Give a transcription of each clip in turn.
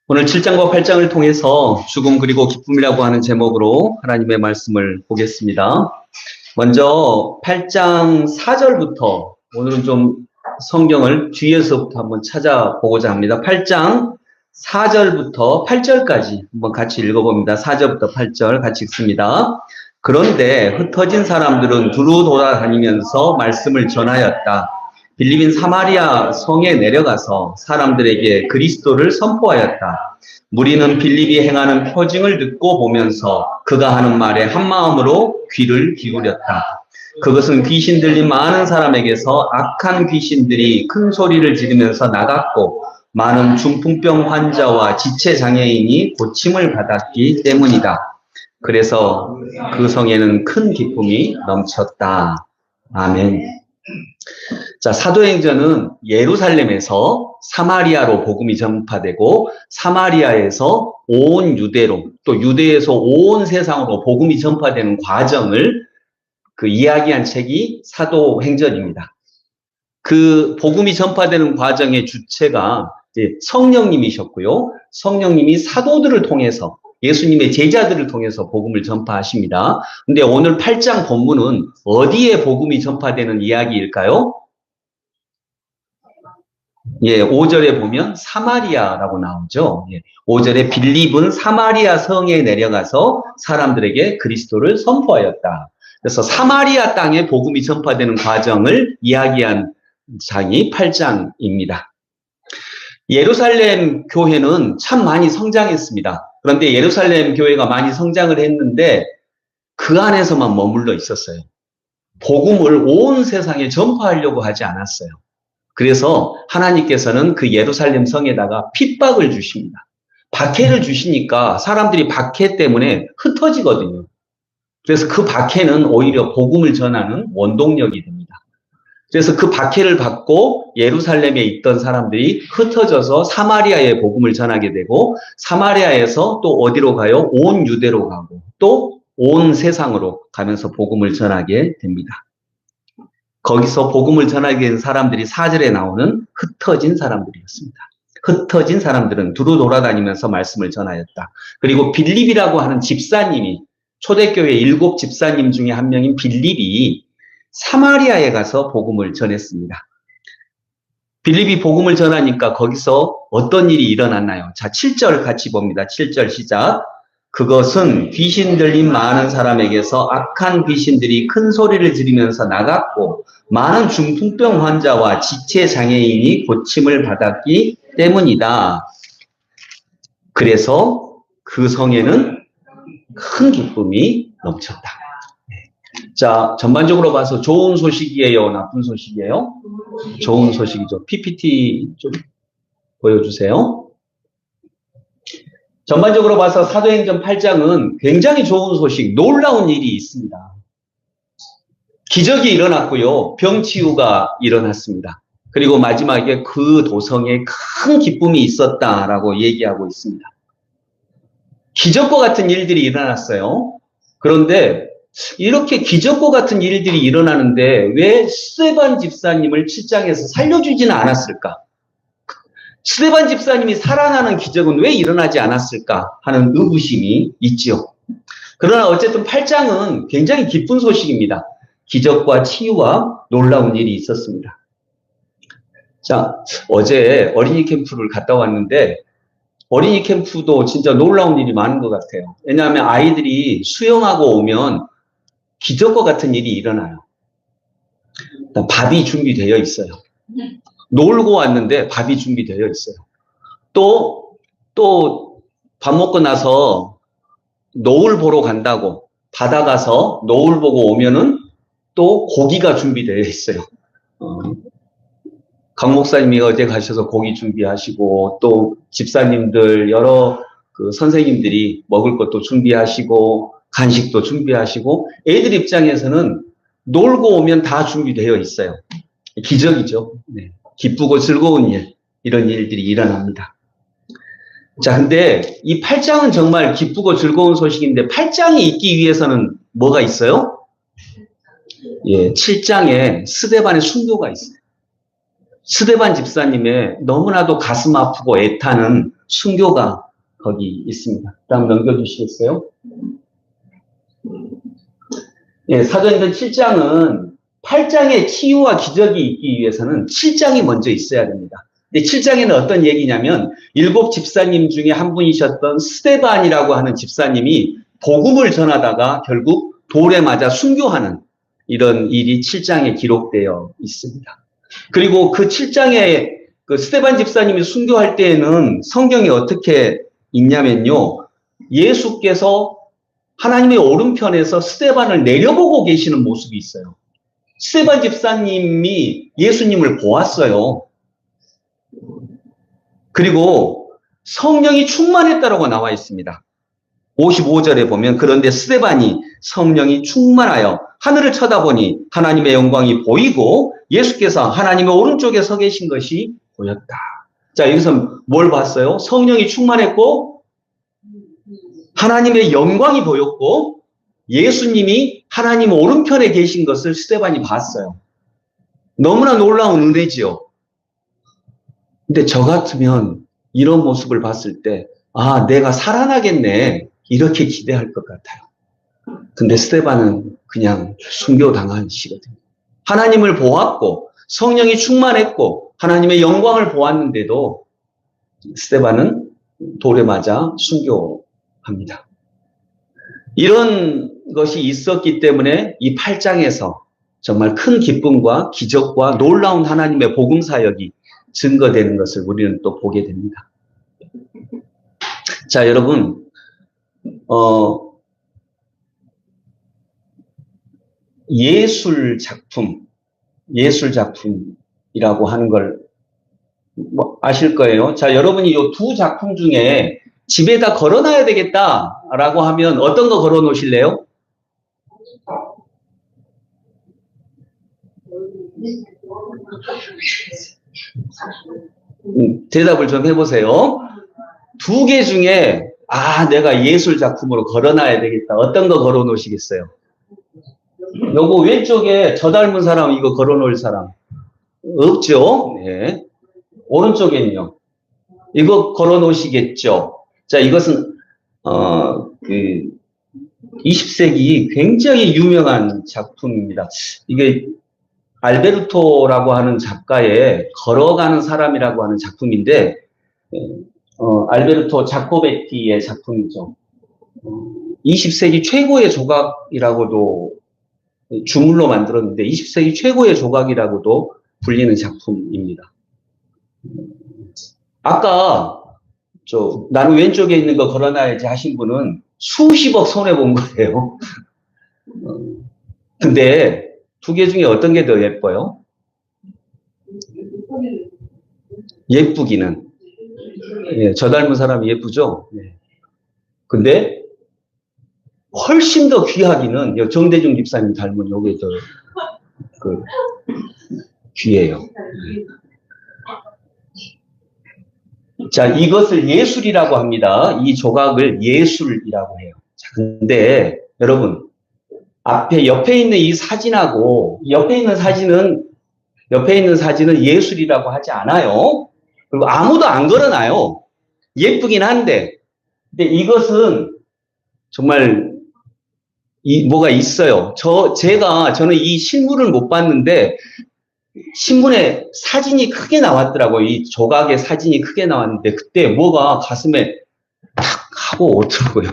오늘 7장과 8장을 통해서 죽음 그리고 기쁨이라고 하는 제목으로 하나님의 말씀을 보겠습니다. 먼저 8장 4절부터 오늘은 좀 성경을 뒤에서부터 한번 찾아보고자 합니다. 8장 4절부터 8절까지 한번 같이 읽어봅니다. 4절부터 8절 같이 읽습니다. 그런데 흩어진 사람들은 두루 돌아다니면서 말씀을 전하였다. 빌립인 사마리아 성에 내려가서 사람들에게 그리스도를 선포하였다. 무리는 빌립이 행하는 표징을 듣고 보면서 그가 하는 말에 한마음으로 귀를 기울였다. 그것은 귀신 들린 많은 사람에게서 악한 귀신들이 큰 소리를 지르면서 나갔고 많은 중풍병 환자와 지체장애인이 고침을 받았기 때문이다. 그래서 그 성에는 큰 기쁨이 넘쳤다. 아멘. 자, 사도행전은 예루살렘에서 사마리아로 복음이 전파되고 사마리아에서 온 유대로 또 유대에서 온 세상으로 복음이 전파되는 과정을 이야기한 책이 사도행전입니다. 그 복음이 전파되는 과정의 주체가 성령님이셨고요. 성령님이 사도들을 통해서 예수님의 제자들을 통해서 복음을 전파하십니다. 근데 오늘 8장 본문은 어디에 복음이 전파되는 이야기일까요? 5절에 보면 사마리아라고 나오죠. 5절에 빌립은 사마리아 성에 내려가서 사람들에게 그리스도를 선포하였다. 그래서 사마리아 땅에 복음이 전파되는 과정을 이야기한 장이 8장입니다. 예루살렘 교회는 참 많이 성장했습니다. 그런데 예루살렘 교회가 많이 성장을 했는데 그 안에서만 머물러 있었어요. 복음을 온 세상에 전파하려고 하지 않았어요. 그래서 하나님께서는 그 예루살렘 성에다가 핍박을 주십니다. 박해를 주시니까 사람들이 박해 때문에 흩어지거든요. 그래서 그 박해는 오히려 복음을 전하는 원동력이 됩니다. 그래서 그 박해를 받고 예루살렘에 있던 사람들이 흩어져서 사마리아에 복음을 전하게 되고 사마리아에서 또 어디로 가요? 온 유대로 가고 또 온 세상으로 가면서 복음을 전하게 됩니다. 거기서 복음을 전하게 된 사람들이 4절에 나오는 흩어진 사람들이었습니다. 흩어진 사람들은 두루 돌아다니면서 말씀을 전하였다. 그리고 빌립이라고 하는 집사님이 초대교회 7 집사님 중에 한 명인 빌립이 사마리아에 가서 복음을 전했습니다. 빌립이 복음을 전하니까 거기서 어떤 일이 일어났나요? 자, 7절 같이 봅니다. 7절 시작. 그것은 귀신 들린 많은 사람에게서 악한 귀신들이 큰 소리를 지르면서 나갔고 많은 중풍병 환자와 지체장애인이 고침을 받았기 때문이다. 그래서 그 성에는 큰 기쁨이 넘쳤다. 자, 전반적으로 봐서 좋은 소식이에요? 나쁜 소식이에요? 좋은 소식이죠. PPT 좀 보여주세요. 전반적으로 봐서 사도행전 8장은 굉장히 좋은 소식, 놀라운 일이 있습니다. 기적이 일어났고요. 병치유가 일어났습니다. 그리고 마지막에 그 도성에 큰 기쁨이 있었다라고 얘기하고 있습니다. 기적과 같은 일들이 일어났어요. 그런데 이렇게 기적과 같은 일들이 일어나는데 왜 스데반 집사님을 7장에서 살려주지는 않았을까? 스데반 집사님이 살아나는 기적은 왜 일어나지 않았을까 하는 의구심이 있지요. 그러나 어쨌든 8장은 굉장히 기쁜 소식입니다. 기적과 치유와 놀라운 일이 있었습니다. 자, 어제 어린이 캠프를 갔다 왔는데 어린이 캠프도 진짜 놀라운 일이 많은 것 같아요. 왜냐하면 아이들이 수영하고 오면 기적과 같은 일이 일어나요. 밥이 준비되어 있어요. 놀고 왔는데 밥이 준비되어 있어요. 또 밥 먹고 나서 노을 보러 간다고 바다 가서 노을 보고 오면은 또 고기가 준비되어 있어요. 강 목사님이 어제 가셔서 고기 준비하시고 또 집사님들 여러 선생님들이 먹을 것도 준비하시고 간식도 준비하시고 애들 입장에서는 놀고 오면 다 준비되어 있어요. 기적이죠. 네. 기쁘고 즐거운 일, 이런 일들이 일어납니다. 자, 근데 이 8장은 정말 기쁘고 즐거운 소식인데 8장이 있기 위해서는 뭐가 있어요? 7장에 스데반의 순교가 있어요. 스데반 집사님의 너무나도 가슴 아프고 애타는 순교가 거기 있습니다. 다음 넘겨주시겠어요? 예, 사도행전 7장은 8장의 치유와 기적이 있기 위해서는 7장이 먼저 있어야 됩니다. 근데 7장에는 어떤 얘기냐면 7 집사님 중에 한 분이셨던 스데반이라고 하는 집사님이 복음을 전하다가 결국 돌에 맞아 순교하는 이런 일이 7장에 기록되어 있습니다. 그리고 그 7장에 그 스데반 집사님이 순교할 때에는 성경에 어떻게 있냐면요. 예수께서 하나님의 오른편에서 스데반을 내려보고 계시는 모습이 있어요. 스데반 집사님이 예수님을 보았어요. 그리고 성령이 충만했다라고 나와 있습니다. 55절에 보면 그런데 스데반이 성령이 충만하여 하늘을 쳐다보니 하나님의 영광이 보이고 예수께서 하나님의 오른쪽에 서 계신 것이 보였다. 자, 여기서 뭘 봤어요? 성령이 충만했고 하나님의 영광이 보였고 예수님이 하나님 오른편에 계신 것을 스데반이 봤어요. 너무나 놀라운 은혜지요. 근데 저 같으면 이런 모습을 봤을 때 아, 내가 살아나겠네. 이렇게 기대할 것 같아요. 근데 스데반은 그냥 순교당한 시거든요. 하나님을 보았고 성령이 충만했고 하나님의 영광을 보았는데도 스데반은 돌에 맞아 순교합니다. 이런 것이 있었기 때문에 이 8장에서 정말 큰 기쁨과 기적과 놀라운 하나님의 복음 사역이 증거되는 것을 우리는 또 보게 됩니다. 자, 여러분, 예술 작품이라고 하는 걸 뭐 아실 거예요. 자, 여러분이 이 두 작품 중에 집에다 걸어놔야 되겠다라고 하면 어떤 거 걸어 놓으실래요? 대답을 좀 해보세요. 두 개 중에 아, 내가 예술 작품으로 걸어놔야 되겠다. 어떤 거 걸어 놓으시겠어요? 요거 왼쪽에 저 닮은 사람 이거 걸어 놓을 사람 없죠? 네. 오른쪽에는요. 이거 걸어 놓으시겠죠? 자, 이것은 20세기 굉장히 유명한 작품입니다. 이게 알베르토라고 하는 작가의 걸어가는 사람이라고 하는 작품인데 알베르토 자코베티의 작품이죠. 20세기 최고의 조각이라고도 주물로 만들었는데 20세기 최고의 조각이라고도 불리는 작품입니다. 아까 나는 왼쪽에 있는 거 걸어놔야지 하신 분은 수십억 손해본 거예요. 근데 두 개 중에 어떤 게 더 예뻐요? 예쁘기는. 예, 저 닮은 사람이 예쁘죠? 네. 근데 훨씬 더 귀하기는 정대중 집사님 닮은 요게 더 귀해요. 자, 이것을 예술이라고 합니다. 이 조각을 예술이라고 해요. 자, 근데 여러분 옆에 있는 이 사진하고 옆에 있는 사진은 예술이라고 하지 않아요. 그리고 아무도 안 걸어놔요. 예쁘긴 한데, 근데 이것은 정말 뭐가 있어요. 저는 이 실물을 못 봤는데 신문에 사진이 크게 나왔더라고요. 이 조각의 사진이 크게 나왔는데 그때 뭐가 가슴에 탁 하고 오더라고요.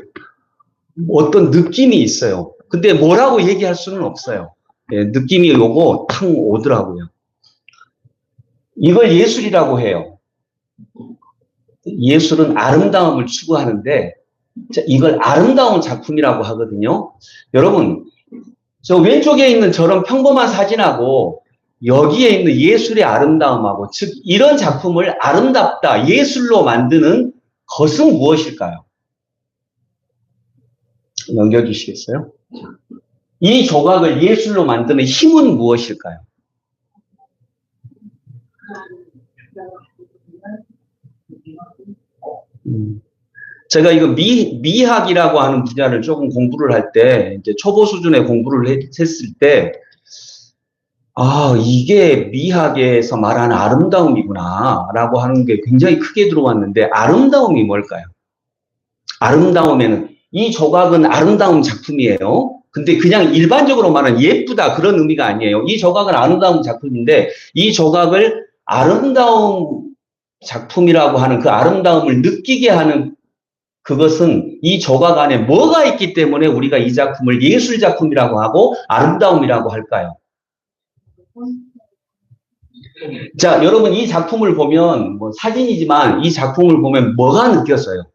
어떤 느낌이 있어요. 근데 뭐라고 얘기할 수는 없어요. 예, 느낌이 오고 탁 오더라고요. 이걸 예술이라고 해요. 예술은 아름다움을 추구하는데 이걸 아름다운 작품이라고 하거든요. 여러분, 저 왼쪽에 있는 저런 평범한 사진하고 여기에 있는 예술의 아름다움하고 즉 이런 작품을 아름답다, 예술로 만드는 것은 무엇일까요? 넘겨주시겠어요? 이 조각을 예술로 만드는 힘은 무엇일까요? 제가 이거 미학이라고 하는 분야를 조금 공부를 할 때, 이제 초보 수준의 공부를 했을 때, 아, 이게 미학에서 말하는 아름다움이구나, 라고 하는 게 굉장히 크게 들어왔는데, 아름다움이 뭘까요? 아름다움에는, 이 조각은 아름다운 작품이에요. 근데 그냥 일반적으로 말하는 예쁘다, 그런 의미가 아니에요. 이 조각은 아름다운 작품인데, 이 조각을 아름다운 작품이라고 하는 그 아름다움을 느끼게 하는 그것은 이 조각 안에 뭐가 있기 때문에 우리가 이 작품을 예술 작품이라고 하고 아름다움이라고 할까요? 자, 여러분 이 작품을 보면 뭐 사진이지만 이 작품을 보면 뭐가 느꼈어요?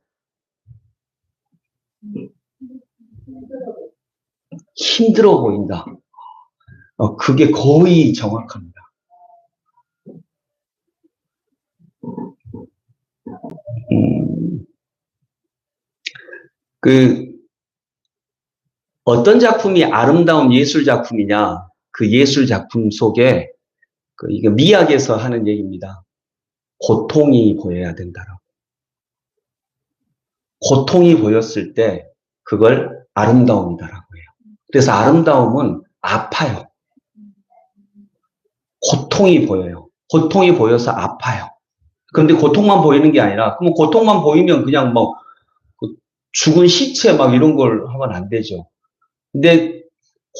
힘들어 보인다. 그게 거의 정확합니다. 음, 그 어떤 작품이 아름다운 예술 작품이냐? 그 예술 작품 속에 이게 미학에서 하는 얘기입니다. 고통이 보여야 된다라고. 고통이 보였을 때 그걸 아름다움이다라고 해요. 그래서 아름다움은 아파요. 고통이 보여요. 고통이 보여서 아파요. 그런데 고통만 보이는 게 아니라, 그럼 고통만 보이면 그냥 뭐, 죽은 시체 막 이런 걸 하면 안 되죠. 근데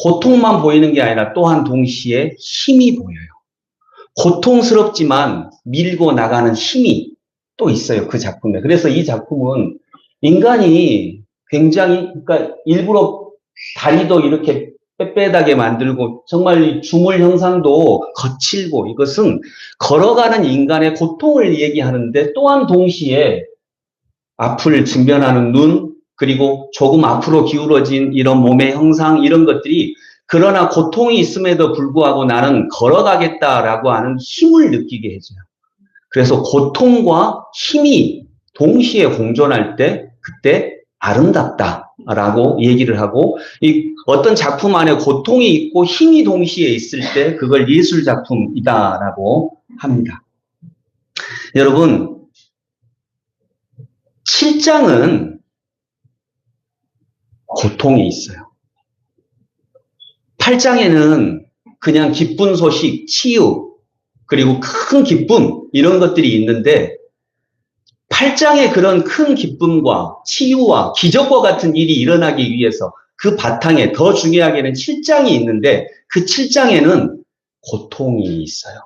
고통만 보이는 게 아니라 또한 동시에 힘이 보여요. 고통스럽지만 밀고 나가는 힘이 또 있어요. 그 작품에. 그래서 이 작품은 인간이 굉장히, 그러니까 일부러 다리도 이렇게 빽빽하게 만들고 정말 주물 형상도 거칠고 이것은 걸어가는 인간의 고통을 얘기하는데 또한 동시에 앞을 직면하는 눈, 그리고 조금 앞으로 기울어진 이런 몸의 형상, 이런 것들이 그러나 고통이 있음에도 불구하고 나는 걸어가겠다라고 하는 힘을 느끼게 해줘요. 그래서 고통과 힘이 동시에 공존할 때 그때 아름답다라고 얘기를 하고 이 어떤 작품 안에 고통이 있고 힘이 동시에 있을 때 그걸 예술 작품이다라고 합니다. 여러분 7장은 고통이 있어요. 8장에는 그냥 기쁜 소식, 치유, 그리고 큰 기쁨 이런 것들이 있는데 8장의 그런 큰 기쁨과 치유와 기적과 같은 일이 일어나기 위해서 그 바탕에 더 중요하게는 7장이 있는데 그 7장에는 고통이 있어요.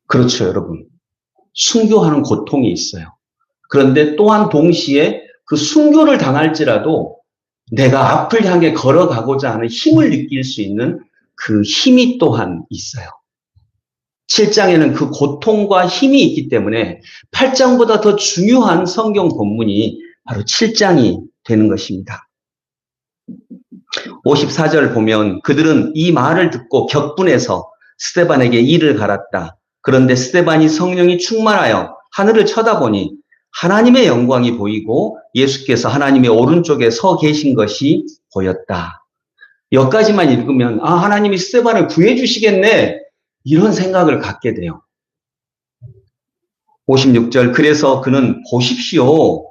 그렇죠, 여러분. 순교하는 고통이 있어요. 그런데 또한 동시에 그 순교를 당할지라도 내가 앞을 향해 걸어가고자 하는 힘을 느낄 수 있는 그 힘이 또한 있어요. 7장에는 그 고통과 힘이 있기 때문에 8장보다 더 중요한 성경 본문이 바로 7장이 되는 것입니다. 54절 보면 그들은 이 말을 듣고 격분해서 스데반에게 이를 갈았다. 그런데 스데반이 성령이 충만하여 하늘을 쳐다보니 하나님의 영광이 보이고 예수께서 하나님의 오른쪽에 서 계신 것이 보였다. 여기까지만 읽으면 아 하나님이 스데반을 구해주시겠네 이런 생각을 갖게 돼요. 56절 그래서 그는 보십시오.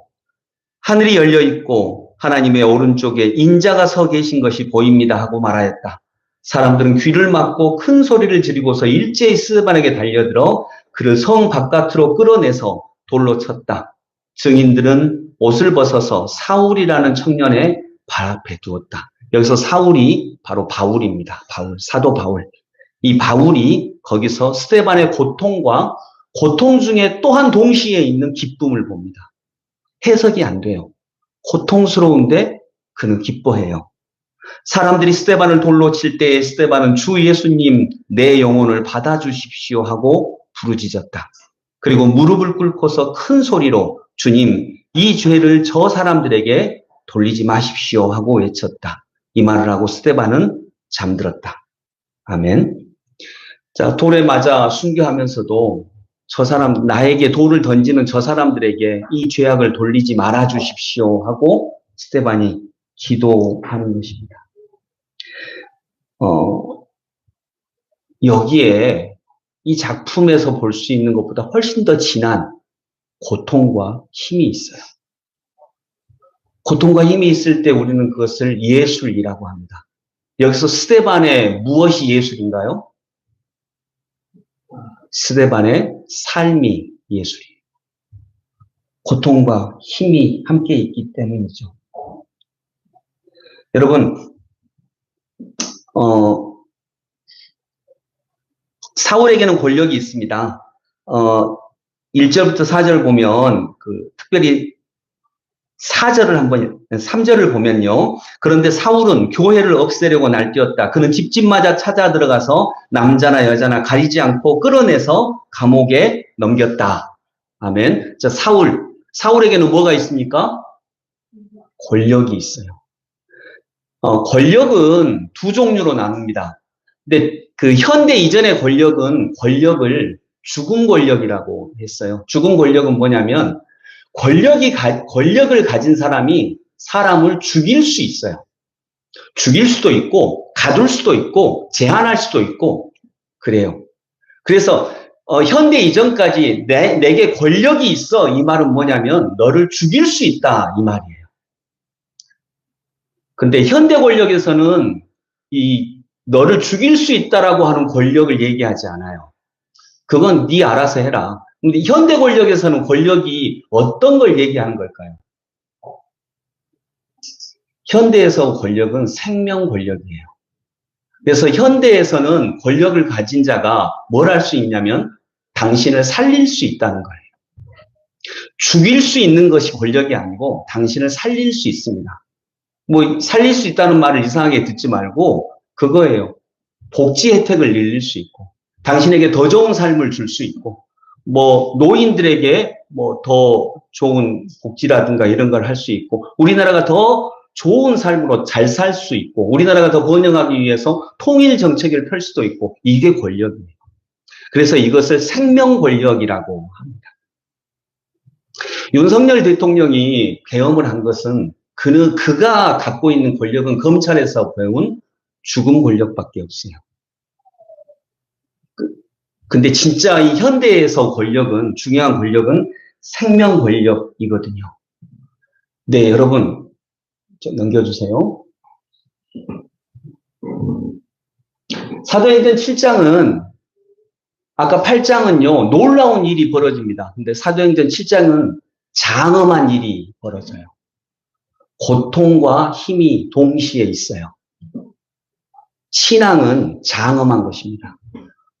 하늘이 열려 있고 하나님의 오른쪽에 인자가 서 계신 것이 보입니다 하고 말하였다. 사람들은 귀를 막고 큰 소리를 지르고서 일제히 스데반에게 달려들어 그를 성 바깥으로 끌어내서 돌로 쳤다. 증인들은 옷을 벗어서 사울이라는 청년의 발 앞에 두었다. 여기서 사울이 바로 바울입니다. 바울, 사도 바울. 이 바울이 거기서 스데반의 고통과 고통 중에 또한 동시에 있는 기쁨을 봅니다. 해석이 안 돼요. 고통스러운데 그는 기뻐해요. 사람들이 스데반을 돌로 칠 때에 스데반은 주 예수님 내 영혼을 받아주십시오 하고 부르짖었다. 그리고 무릎을 꿇고서 큰 소리로 주님 이 죄를 저 사람들에게 돌리지 마십시오 하고 외쳤다. 이 말을 하고 스데반은 잠들었다. 아멘. 자, 돌에 맞아 순교하면서도 저 사람, 나에게 돌을 던지는 저 사람들에게 이 죄악을 돌리지 말아 주십시오 하고 스데반이 기도하는 것입니다. 여기에 이 작품에서 볼 수 있는 것보다 훨씬 더 진한 고통과 힘이 있어요. 고통과 힘이 있을 때 우리는 그것을 예술이라고 합니다. 여기서 스데반의 무엇이 예술인가요? 스데반의 삶이 예술이에요. 고통과 힘이 함께 있기 때문이죠. 여러분, 사울에게는 권력이 있습니다. 1절부터 4절 보면, 특별히 3절을 보면요. 그런데 사울은 교회를 없애려고 날뛰었다. 그는 집집마다 찾아 들어가서 남자나 여자나 가리지 않고 끌어내서 감옥에 넘겼다. 아멘. 자, 사울에게는 뭐가 있습니까? 권력이 있어요. 권력은 두 종류로 나눕니다. 근데 그 현대 이전의 권력을 죽음 권력이라고 했어요. 죽음 권력은 뭐냐면 권력을 가진 사람이 사람을 죽일 수 있어요. 죽일 수도 있고, 가둘 수도 있고, 제한할 수도 있고, 그래요. 그래서, 현대 이전까지 내게 권력이 있어. 이 말은 뭐냐면, 너를 죽일 수 있다. 이 말이에요. 근데 현대 권력에서는 너를 죽일 수 있다라고 하는 권력을 얘기하지 않아요. 그건 네 알아서 해라. 근데 현대 권력에서는 권력이 어떤 걸 얘기하는 걸까요? 현대에서 권력은 생명 권력이에요. 그래서 현대에서는 권력을 가진 자가 뭘 할 수 있냐면 당신을 살릴 수 있다는 거예요. 죽일 수 있는 것이 권력이 아니고 당신을 살릴 수 있습니다. 뭐 살릴 수 있다는 말을 이상하게 듣지 말고 그거예요. 복지 혜택을 늘릴 수 있고 당신에게 더 좋은 삶을 줄 수 있고 뭐 노인들에게 뭐 더 좋은 복지라든가 이런 걸 할 수 있고 우리나라가 더 좋은 삶으로 잘 살 수 있고 우리나라가 더 번영하기 위해서 통일 정책을 펼 수도 있고 이게 권력이에요. 그래서 이것을 생명 권력이라고 합니다. 윤석열 대통령이 계엄을 한 것은 그가 갖고 있는 권력은 검찰에서 배운 죽음 권력밖에 없어요. 근데 진짜 이 현대에서 중요한 권력은 생명 권력이거든요. 네, 여러분, 좀 넘겨주세요. 사도행전 7장은, 아까 8장은요, 놀라운 일이 벌어집니다. 근데 사도행전 7장은 장엄한 일이 벌어져요. 고통과 힘이 동시에 있어요. 신앙은 장엄한 것입니다.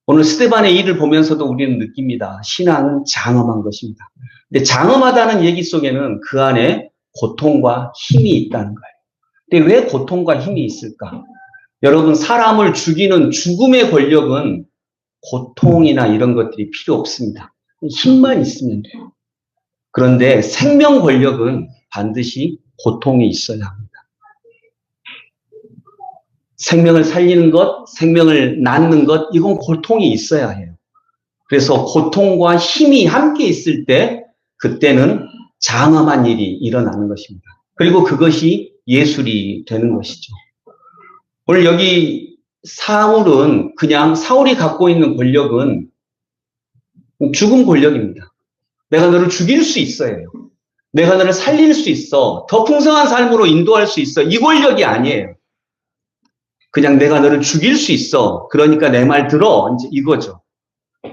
오늘 스데반의 일을 보면서도 우리는 느낍니다. 신앙은 장엄한 것입니다. 근데 장엄하다는 얘기 속에는 그 안에 고통과 힘이 있다는 거예요. 근데 왜 고통과 힘이 있을까? 여러분, 사람을 죽이는 죽음의 권력은 고통이나 이런 것들이 필요 없습니다. 힘만 있으면 돼요. 그런데 생명 권력은 반드시 고통이 있어야 합니다. 생명을 살리는 것, 생명을 낳는 것, 이건 고통이 있어야 해요. 그래서 고통과 힘이 함께 있을 때, 그때는 장엄한 일이 일어나는 것입니다. 그리고 그것이 예술이 되는 것이죠. 오늘 여기 사울이 갖고 있는 권력은 죽음 권력입니다. 내가 너를 죽일 수 있어요. 내가 너를 살릴 수 있어. 더 풍성한 삶으로 인도할 수 있어. 이 권력이 아니에요. 그냥 내가 너를 죽일 수 있어. 그러니까 내 말 들어. 이제 이거죠.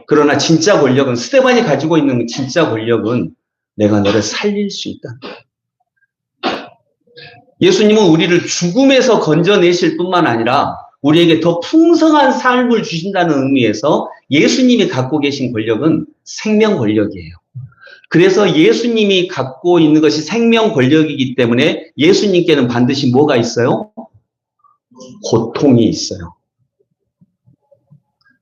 그러나 진짜 권력은, 스데반이 가지고 있는 진짜 권력은 내가 너를 살릴 수 있다. 예수님은 우리를 죽음에서 건져내실 뿐만 아니라 우리에게 더 풍성한 삶을 주신다는 의미에서 예수님이 갖고 계신 권력은 생명 권력이에요. 그래서 예수님이 갖고 있는 것이 생명 권력이기 때문에 예수님께는 반드시 뭐가 있어요? 고통이 있어요.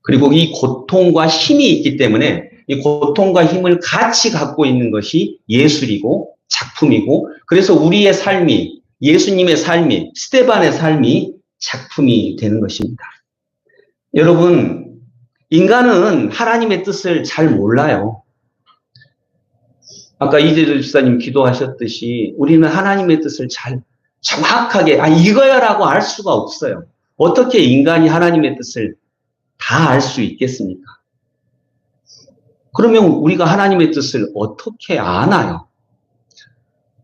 그리고 이 고통과 힘이 있기 때문에 이 고통과 힘을 같이 갖고 있는 것이 예술이고 작품이고 그래서 우리의 삶이 예수님의 삶이 스데반의 삶이 작품이 되는 것입니다. 여러분, 인간은 하나님의 뜻을 잘 몰라요. 아까 이재조 집사님 기도하셨듯이 우리는 하나님의 뜻을 잘 정확하게 이거야라고 알 수가 없어요. 어떻게 인간이 하나님의 뜻을 다 알 수 있겠습니까? 그러면 우리가 하나님의 뜻을 어떻게 아나요?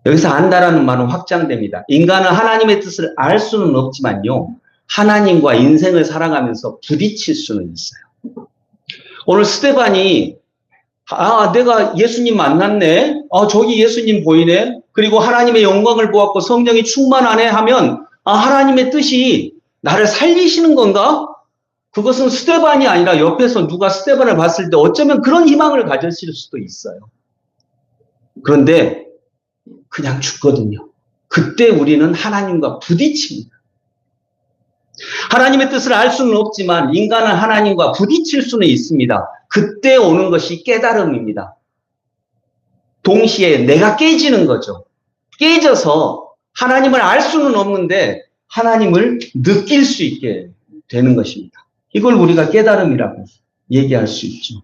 여기서 안다라는 말은 확장됩니다. 인간은 하나님의 뜻을 알 수는 없지만요. 하나님과 인생을 살아가면서 부딪힐 수는 있어요. 오늘 스데반이 내가 예수님 만났네. 저기 예수님 보이네. 그리고 하나님의 영광을 보았고 성령이 충만하네 하면 하나님의 뜻이 나를 살리시는 건가? 그것은 스데반이 아니라 옆에서 누가 스데반을 봤을 때 어쩌면 그런 희망을 가졌을 수도 있어요. 그런데 그냥 죽거든요. 그때 우리는 하나님과 부딪힙니다. 하나님의 뜻을 알 수는 없지만 인간은 하나님과 부딪힐 수는 있습니다. 그때 오는 것이 깨달음입니다. 동시에 내가 깨지는 거죠. 깨져서 하나님을 알 수는 없는데 하나님을 느낄 수 있게 되는 것입니다. 이걸 우리가 깨달음이라고 얘기할 수 있죠.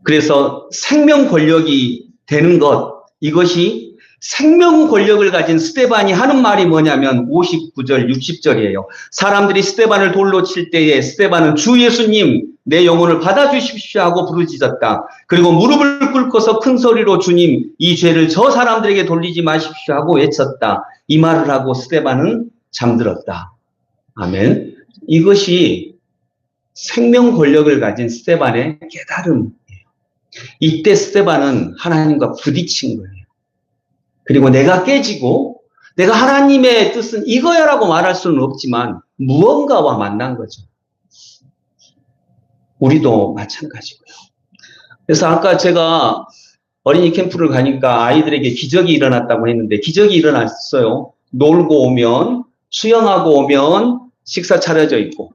그래서 생명 권력이 되는 것, 이것이 생명 권력을 가진 스데반이 하는 말이 뭐냐면 59절, 60절이에요. 사람들이 스데반을 돌로 칠 때에 스데반은 주 예수님, 내 영혼을 받아주십시오 하고 부르짖었다. 그리고 무릎을 꿇고서 큰 소리로 주님, 이 죄를 저 사람들에게 돌리지 마십시오 하고 외쳤다. 이 말을 하고 스데반은 잠들었다. 아멘. 이것이 생명 권력을 가진 스데반의 깨달음이에요. 이때 스데반은 하나님과 부딪힌 거예요. 그리고 내가 깨지고 내가 하나님의 뜻은 이거야라고 말할 수는 없지만 무언가와 만난 거죠. 우리도 마찬가지고요. 그래서 아까 제가 어린이 캠프를 가니까 아이들에게 기적이 일어났다고 했는데 기적이 일어났어요. 놀고 오면 수영하고 오면 식사 차려져 있고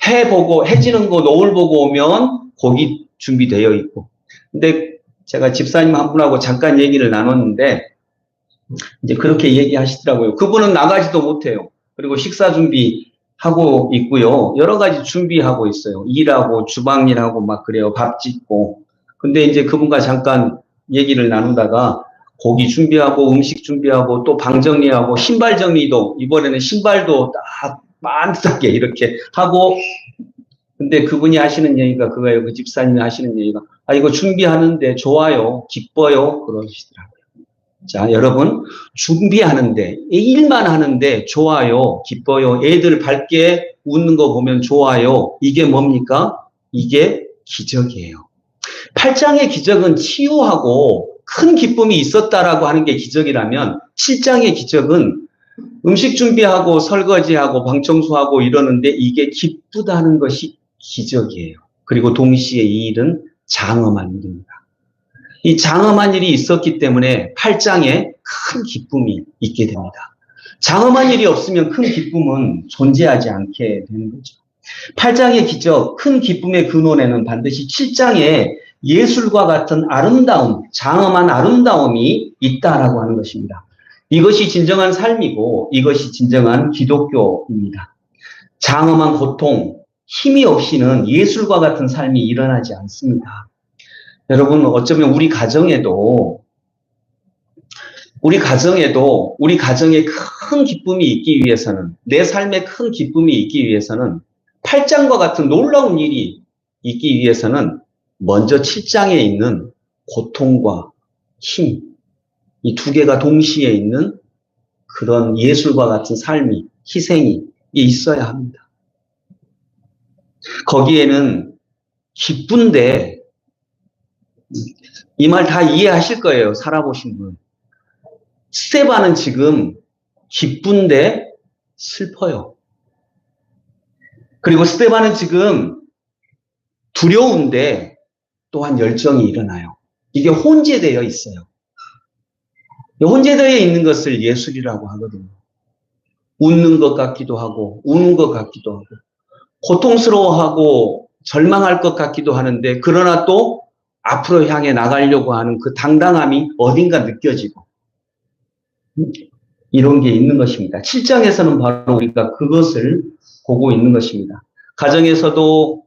해 지는 거 노을 보고 오면 고기 준비되어 있고. 근데 제가 집사님 한 분하고 잠깐 얘기를 나눴는데 이제 그렇게 얘기하시더라고요. 그분은 나가지도 못해요. 그리고 식사 준비하고 있고요. 여러 가지 준비하고 있어요. 일하고 주방일하고 막 그래요. 밥 짓고. 근데 이제 그분과 잠깐 얘기를 나누다가 고기 준비하고 음식 준비하고 또 방 정리하고 신발 정리도 이번에는 신발도 딱 반듯하게 이렇게 하고 근데 그분이 하시는 얘기가 그거예요. 그 집사님이 하시는 얘기가 이거 준비하는데 좋아요. 기뻐요. 그러시더라고요. 자, 여러분 준비하는데 일만 하는데 좋아요. 기뻐요. 애들 밝게 웃는 거 보면 좋아요. 이게 뭡니까? 이게 기적이에요. 8장의 기적은 치유하고 큰 기쁨이 있었다라고 하는 게 기적이라면 7장의 기적은 음식 준비하고 설거지하고 방 청소하고 이러는데 이게 기쁘다는 것이 기적이에요. 그리고 동시에 이 일은 장엄한 일입니다. 이 장엄한 일이 있었기 때문에 8장에 큰 기쁨이 있게 됩니다. 장엄한 일이 없으면 큰 기쁨은 존재하지 않게 되는 거죠. 8장의 기적, 큰 기쁨의 근원에는 반드시 7장에 예술과 같은 아름다움, 장엄한 아름다움이 있다라고 하는 것입니다. 이것이 진정한 삶이고 이것이 진정한 기독교입니다. 장엄한 고통, 힘이 없이는 예술과 같은 삶이 일어나지 않습니다. 여러분 어쩌면 우리 가정에도 우리 가정에 큰 기쁨이 있기 위해서는 내 삶에 큰 기쁨이 있기 위해서는 8장과 같은 놀라운 일이 있기 위해서는 먼저 7장에 있는 고통과 힘, 이 두 개가 동시에 있는 그런 예술과 같은 삶이, 희생이 있어야 합니다. 거기에는 기쁜데, 이 말 다 이해하실 거예요. 살아보신 분. 스데반은 지금 기쁜데 슬퍼요. 그리고 스데반은 지금 두려운데 또한 열정이 일어나요. 이게 혼재되어 있어요. 혼재되어 있는 것을 예술이라고 하거든요. 웃는 것 같기도 하고 우는 것 같기도 하고 고통스러워하고 절망할 것 같기도 하는데 그러나 또 앞으로 향해 나가려고 하는 그 당당함이 어딘가 느껴지고 이런 게 있는 것입니다. 7장에서는 바로 우리가 그것을 보고 있는 것입니다. 가정에서도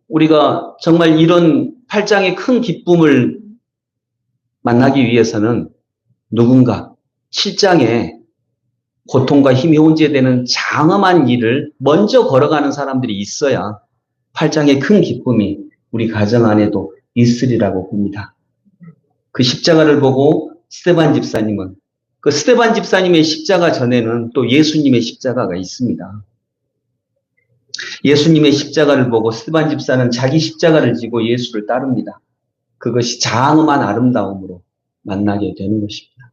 우리가 정말 이런 8장의 큰 기쁨을 만나기 위해서는 누군가 7장에 고통과 힘이 혼재되는 장엄한 일을 먼저 걸어가는 사람들이 있어야 8장의 큰 기쁨이 우리 가정 안에도 있으리라고 봅니다. 그 십자가를 보고 스데반 집사님은 그 스데반 집사님의 십자가 전에는 또 예수님의 십자가가 있습니다. 예수님의 십자가를 보고 스데반 집사는 자기 십자가를 지고 예수를 따릅니다. 그것이 장엄한 아름다움으로 만나게 되는 것입니다.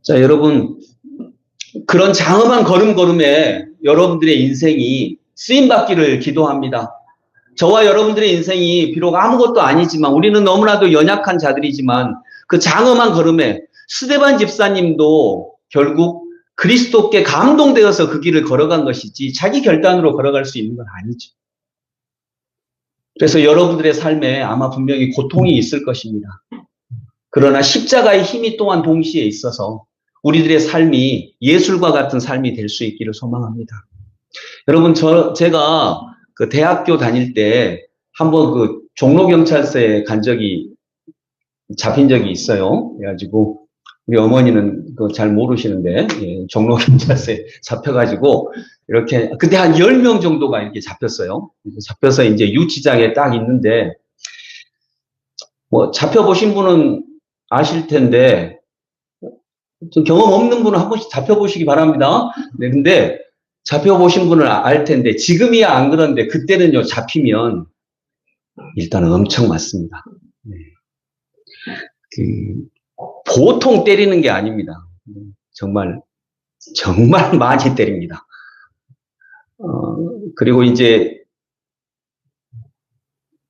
자, 여러분, 그런 장엄한 걸음걸음에 여러분들의 인생이 쓰임받기를 기도합니다. 저와 여러분들의 인생이 비록 아무것도 아니지만, 우리는 너무나도 연약한 자들이지만, 그 장엄한 걸음에 스데반 집사님도 결국 그리스도께 감동되어서 그 길을 걸어간 것이지 자기 결단으로 걸어갈 수 있는 건 아니죠. 그래서 여러분들의 삶에 아마 분명히 고통이 있을 것입니다. 그러나 십자가의 힘이 또한 동시에 있어서 우리들의 삶이 예술과 같은 삶이 될 수 있기를 소망합니다. 여러분, 제가 그 대학교 다닐 때 한번 그 종로경찰서에 잡힌 적이 있어요. 그래가지고 우리 어머니는 그거 잘 모르시는데, 예, 종로경찰서에 잡혀가지고 이렇게 그때 한 10명 정도가 이렇게 잡혔어요. 잡혀서 이제 유치장에 딱 있는데, 뭐 잡혀보신 분은 아실 텐데 좀 경험 없는 분은 한 번씩 잡혀보시기 바랍니다. 네, 근데 잡혀보신 분은 알 텐데 지금이야 안 그런데 그때는요, 잡히면 일단은 엄청 맞습니다. 네. 보통 때리는 게 아닙니다. 정말 많이 때립니다. 그리고 이제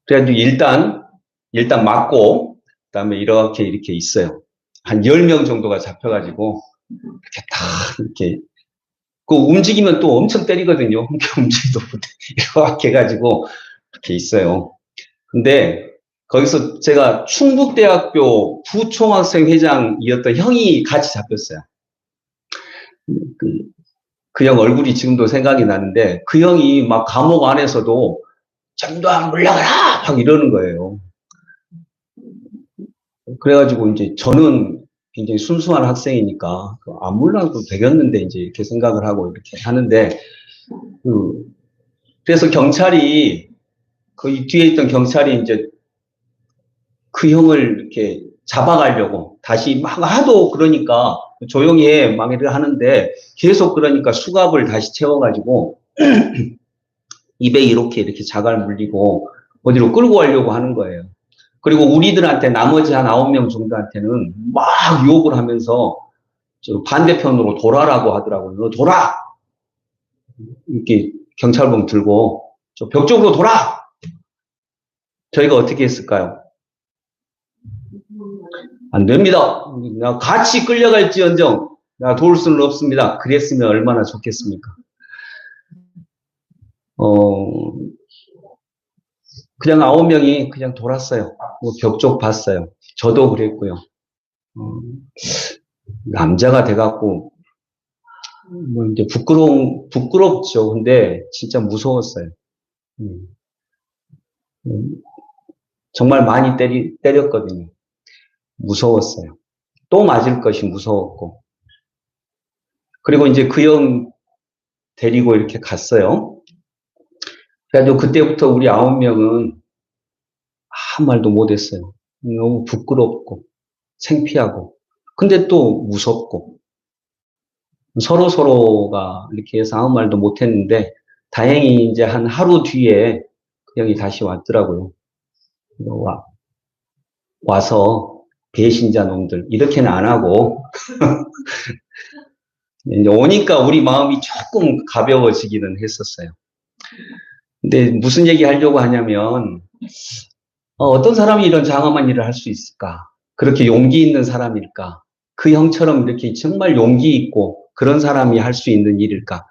그래가지고 일단 맞고 그다음에 이렇게 있어요. 한 10명 정도가 잡혀가지고 이렇게 딱 이렇게 그 움직이면 또 엄청 때리거든요. 움직이도 못해. 이렇게 해가지고 이렇게 있어요. 근데 거기서 제가 충북대학교 부총학생 회장이었던 형이 같이 잡혔어요. 그 형 얼굴이 지금도 생각이 나는데 그 형이 막 감옥 안에서도 전두환 물러가라! 막 이러는 거예요. 그래가지고 이제 저는 굉장히 순수한 학생이니까 안 물러가도 되겠는데 이제 이렇게 생각을 하고 이렇게 하는데 그래서 경찰이 그 뒤에 있던 경찰이 이제 그 형을 이렇게 잡아가려고 다시 막 하도 그러니까 조용히 해 막 이렇게 하는데 계속 그러니까 수갑을 다시 채워가지고 입에 이렇게 자갈 물리고 어디로 끌고 가려고 하는 거예요. 그리고 우리들한테 나머지 한 9명 정도한테는 막 욕을 하면서 저 반대편으로 돌아라고 하더라고요. 너 돌아! 이렇게 경찰봉 들고 저 벽 쪽으로 돌아! 저희가 어떻게 했을까요? 안 됩니다. 같이 끌려갈지언정 도울 수는 없습니다. 그랬으면 얼마나 좋겠습니까? 그냥 9명이 그냥 돌았어요. 벽 쪽 봤어요. 저도 그랬고요. 남자가 돼갖고 뭐 이제 부끄럽죠. 근데 진짜 무서웠어요. 정말 많이 때렸거든요. 무서웠어요. 또 맞을 것이 무서웠고. 그리고 이제 그 형 데리고 이렇게 갔어요. 그래가지고 그때부터 우리 9명은 아무 말도 못했어요. 너무 부끄럽고 창피하고 근데 또 무섭고 서로가 이렇게 해서 아무 말도 못했는데 다행히 이제 한 하루 뒤에 그 형이 다시 왔더라고요. 와서 배신자 놈들 이렇게는 안 하고 이제 오니까 우리 마음이 조금 가벼워지기는 했었어요. 근데 무슨 얘기 하려고 하냐면 어떤 사람이 이런 장엄한 일을 할 수 있을까? 그렇게 용기 있는 사람일까? 그 형처럼 이렇게 정말 용기 있고 그런 사람이 할 수 있는 일일까?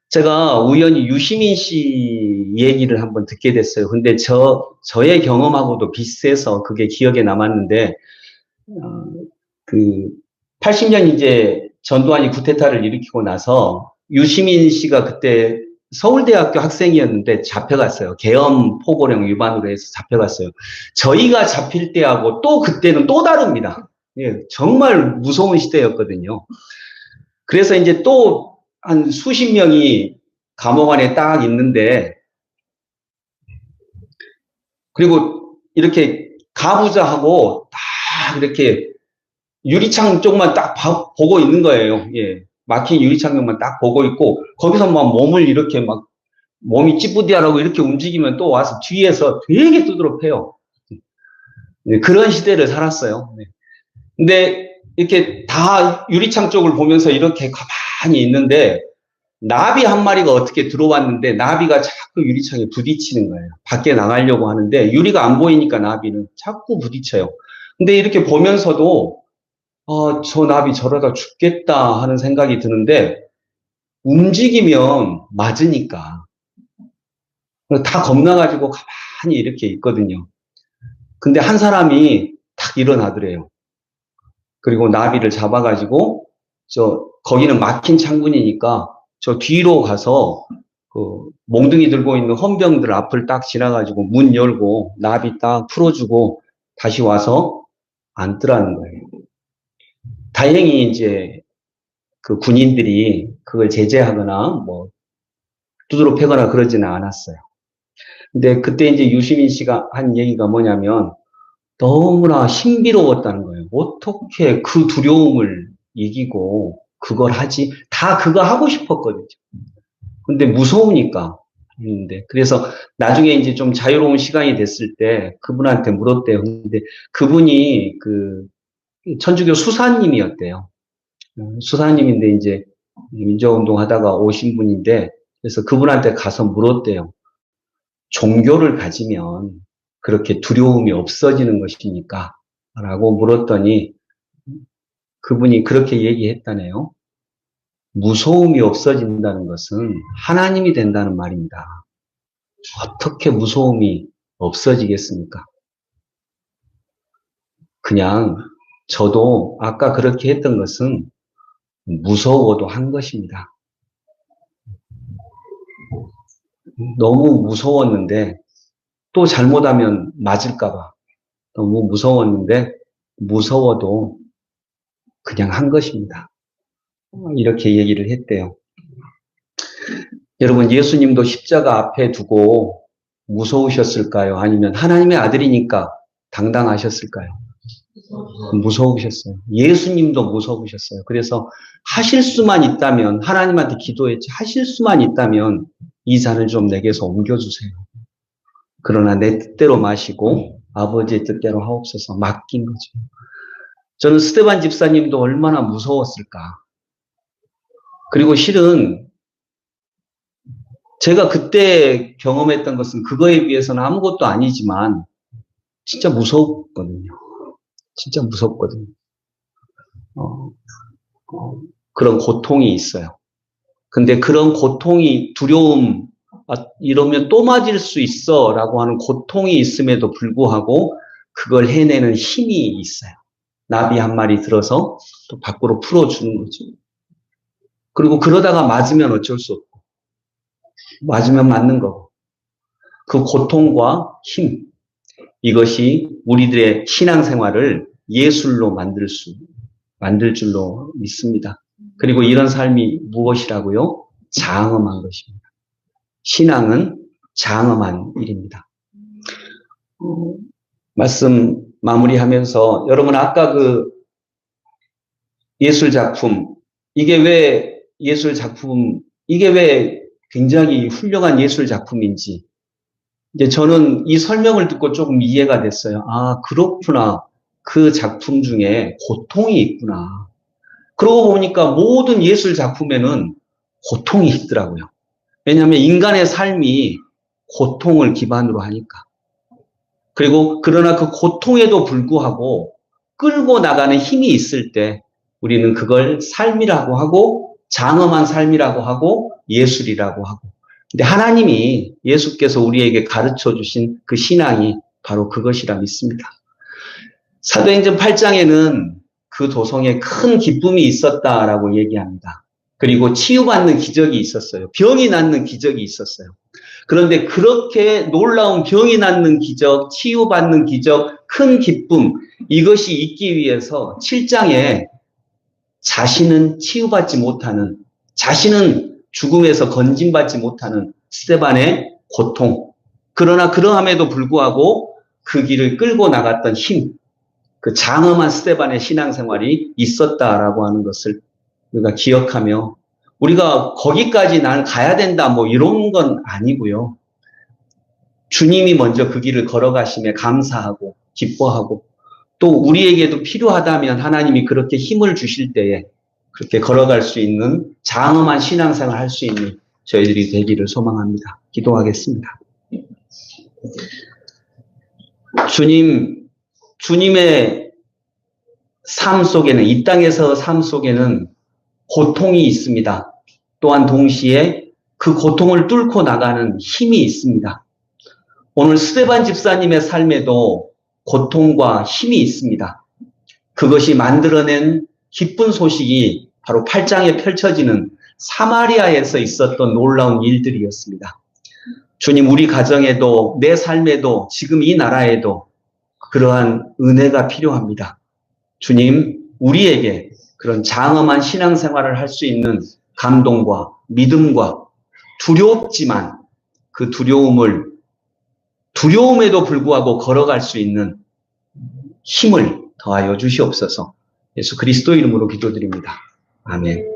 제가 우연히 유시민 씨 얘기를 한번 듣게 됐어요. 근데 저의 경험하고도 비슷해서 그게 기억에 남았는데, 80년 이제 전두환이 쿠데타를 일으키고 나서 유시민 씨가 그때 서울대학교 학생이었는데 잡혀갔어요. 계엄 포고령 위반으로 해서 잡혀갔어요. 저희가 잡힐 때하고 또 그때는 또 다릅니다. 예, 정말 무서운 시대였거든요. 그래서 이제 또 한 수십 명이 감옥 안에 딱 있는데, 그리고 이렇게 가부좌하고 딱 이렇게 유리창 쪽만 딱 보고 있는 거예요. 예. 막힌 유리창만 딱 보고 있고, 거기서 막 몸을 이렇게 막, 몸이 찌뿌디하라고 이렇게 움직이면 또 와서 뒤에서 되게 두드러 패요. 네, 그런 시대를 살았어요. 네. 근데 이렇게 다 유리창 쪽을 보면서 이렇게 가만히 있는데, 나비 한 마리가 어떻게 들어왔는데, 나비가 자꾸 유리창에 부딪히는 거예요. 밖에 나가려고 하는데, 유리가 안 보이니까 나비는 자꾸 부딪혀요. 근데 이렇게 보면서도, 저 나비 저러다 죽겠다 하는 생각이 드는데, 움직이면 맞으니까. 다 겁나가지고 가만히 이렇게 있거든요. 근데 한 사람이 탁 일어나더래요. 그리고 나비를 잡아가지고, 거기는 막힌 창문이니까, 저 뒤로 가서, 몽둥이 들고 있는 헌병들 앞을 딱 지나가지고 문 열고, 나비 딱 풀어주고, 다시 와서 앉더라는 거예요. 다행히 이제, 그 군인들이 그걸 제재하거나, 두드러 패거나 그러지는 않았어요. 근데 그때 이제 유시민 씨가 한 얘기가 뭐냐면, 너무나 신비로웠다는 거예요. 어떻게 그 두려움을 이기고 그걸 하지? 다 그거 하고 싶었거든요. 근데 무서우니까 했는데. 그래서 나중에 이제 좀 자유로운 시간이 됐을 때 그분한테 물었대요. 근데 그분이 그 천주교 수사님이었대요. 수사님인데 이제 민주화운동 하다가 오신 분인데, 그래서 그분한테 가서 물었대요. 종교를 가지면 그렇게 두려움이 없어지는 것입니까? 라고 물었더니 그분이 그렇게 얘기했다네요. 무서움이 없어진다는 것은 하나님이 된다는 말입니다. 어떻게 무서움이 없어지겠습니까? 그냥 저도 아까 그렇게 했던 것은 무서워도 한 것입니다. 너무 무서웠는데 또 잘못하면 맞을까봐 너무 무서웠는데 무서워도 그냥 한 것입니다. 이렇게 얘기를 했대요. 여러분, 예수님도 십자가 앞에 두고 무서우셨을까요? 아니면 하나님의 아들이니까 당당하셨을까요? 무서우셨어요. 예수님도 무서우셨어요. 그래서 하실 수만 있다면, 하나님한테 기도했지, 하실 수만 있다면 이 잔을 좀 내게서 옮겨주세요. 그러나 내 뜻대로 마시고 아버지의 뜻대로 하옵소서, 맡긴 거죠. 저는 스데반 집사님도 얼마나 무서웠을까. 그리고 실은 제가 그때 경험했던 것은 그거에 비해서는 아무것도 아니지만 진짜 무섭거든요. 진짜 무섭거든요. 그런 고통이 있어요. 근데 그런 고통이, 두려움, 이러면 또 맞을 수 있어 라고 하는 고통이 있음에도 불구하고 그걸 해내는 힘이 있어요. 나비 한 마리 들어서 또 밖으로 풀어주는 거죠. 그리고 그러다가 맞으면 어쩔 수 없고, 맞으면 맞는 거고, 그 고통과 힘, 이것이 우리들의 신앙생활을 예술로 만들 줄로 믿습니다. 그리고 이런 삶이 무엇이라고요? 장엄한 것입니다. 신앙은 장엄한 일입니다. 말씀 마무리하면서, 여러분 아까 그 예술 작품, 이게 왜 굉장히 훌륭한 예술 작품인지, 이제 저는 이 설명을 듣고 조금 이해가 됐어요. 아, 그렇구나. 그 작품 중에 고통이 있구나. 그러고 보니까 모든 예술 작품에는 고통이 있더라고요. 왜냐하면 인간의 삶이 고통을 기반으로 하니까. 그리고 그러나 그 고통에도 불구하고 끌고 나가는 힘이 있을 때 우리는 그걸 삶이라고 하고, 장엄한 삶이라고 하고, 예술이라고 하고. 근데 하나님이, 예수께서 우리에게 가르쳐 주신 그 신앙이 바로 그것이라 믿습니다. 사도행전 8장에는 그 도성에 큰 기쁨이 있었다라고 얘기합니다. 그리고 치유받는 기적이 있었어요. 병이 낫는 기적이 있었어요. 그런데 그렇게 놀라운 병이 낫는 기적, 치유받는 기적, 큰 기쁨, 이것이 있기 위해서 7장에 자신은 치유받지 못하는, 자신은 죽음에서 건진받지 못하는 스데반의 고통, 그러나 그러함에도 불구하고 그 길을 끌고 나갔던 힘, 그 장엄한 스데반의 신앙생활이 있었다라고 하는 것을 우리가 기억하며, 우리가 거기까지 나는 가야 된다 뭐 이런 건 아니고요. 주님이 먼저 그 길을 걸어가심에 감사하고 기뻐하고, 또 우리에게도 필요하다면 하나님이 그렇게 힘을 주실 때에 그렇게 걸어갈 수 있는 장엄한 신앙생활 할 수 있는 저희들이 되기를 소망합니다. 기도하겠습니다. 주님의 삶 속에는, 이 땅에서 삶 속에는 고통이 있습니다. 또한 동시에 그 고통을 뚫고 나가는 힘이 있습니다. 오늘 스데반 집사님의 삶에도 고통과 힘이 있습니다. 그것이 만들어낸 기쁜 소식이 바로 8장에 펼쳐지는 사마리아에서 있었던 놀라운 일들이었습니다. 주님, 우리 가정에도 내 삶에도 지금 이 나라에도 그러한 은혜가 필요합니다. 주님, 우리에게 그런 장엄한 신앙생활을 할 수 있는 감동과 믿음과, 두렵지만 그 두려움에도 불구하고 걸어갈 수 있는 힘을 더하여 주시옵소서. 예수 그리스도 이름으로 기도드립니다. 아멘.